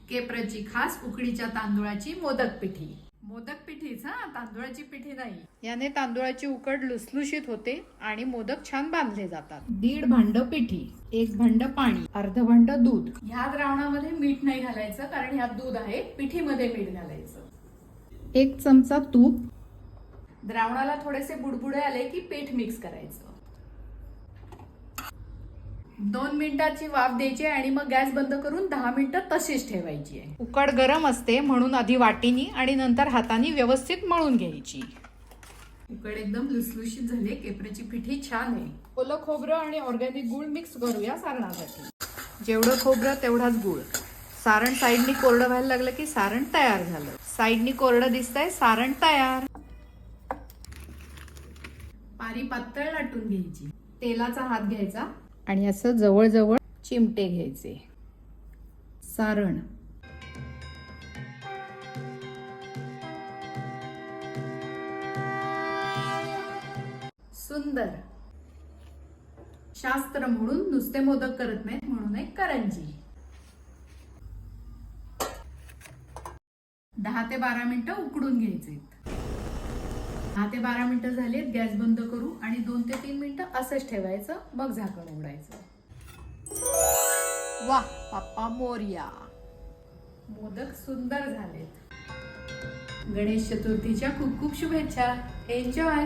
केप्रची खास उकडीच्या तांदूळाची मोदक पिठी. मोदक पिठीच हा, तांदूळाची पिठी नाही. याने तांदूळाची उकड लुसलुशीत होते आणि मोदक छान बांधले जातात. 1.5 भांड पिठी, 1 भांड पाणी, अर्ध भांड दूध. ह्या द्रावणामध्ये मीठ नाही घालायचं कारण ह्यात दूध आहे. पिठीमध्ये मीठ घालायचं. 1 चमचा तूप. द्रावणाला थोडेसे बुडबुडे आले की पीठ मिक्स करायचं. 2 मिनिटाची वाफ द्यायची आणि मग गॅस बंद करून 10 मिनिटं तशीच ठेवायची आहे. उकड गरम असते म्हणून आधी वाटीनी आणि नंतर हाताने व्यवस्थित मळून घ्यायची. उकड एकदम लुसलुशीत झाली. केप्रची पिठी छान आहे. ओलं खोबरं आणि ऑर्गॅनिक गूळ मिक्स करूया सारणासाठी. जेवढं खोबरं तेवढाच गूळ. सारण साईडनी कोरडं व्हायला लागलं की सारण तयार झालं. साईडनी कोरडं दिसतंय, सारण तयार. पारी पातळ लाटून घ्यायची. तेलाचा हात घ्यायचा आणि असं जवळ चिमटे घ्यायचे. सारण सुंदर. शास्त्र म्हणून नुसते मोदक करत नाहीत म्हणून एक करंजी. 10 ते 12 मिनिटं उकडून घ्यायचे. 10 ते 12 मिनिटं झालीत. गॅस बंद करू आणि 2 ते 3 मिनिटं असंच ठेवायचं. मग झाकण उघडायचं. वाह बाप्पा मोरया. मोदक सुंदर झालेत. गणेश चतुर्थीच्या खूप खूप शुभेच्छा. एन्जॉय.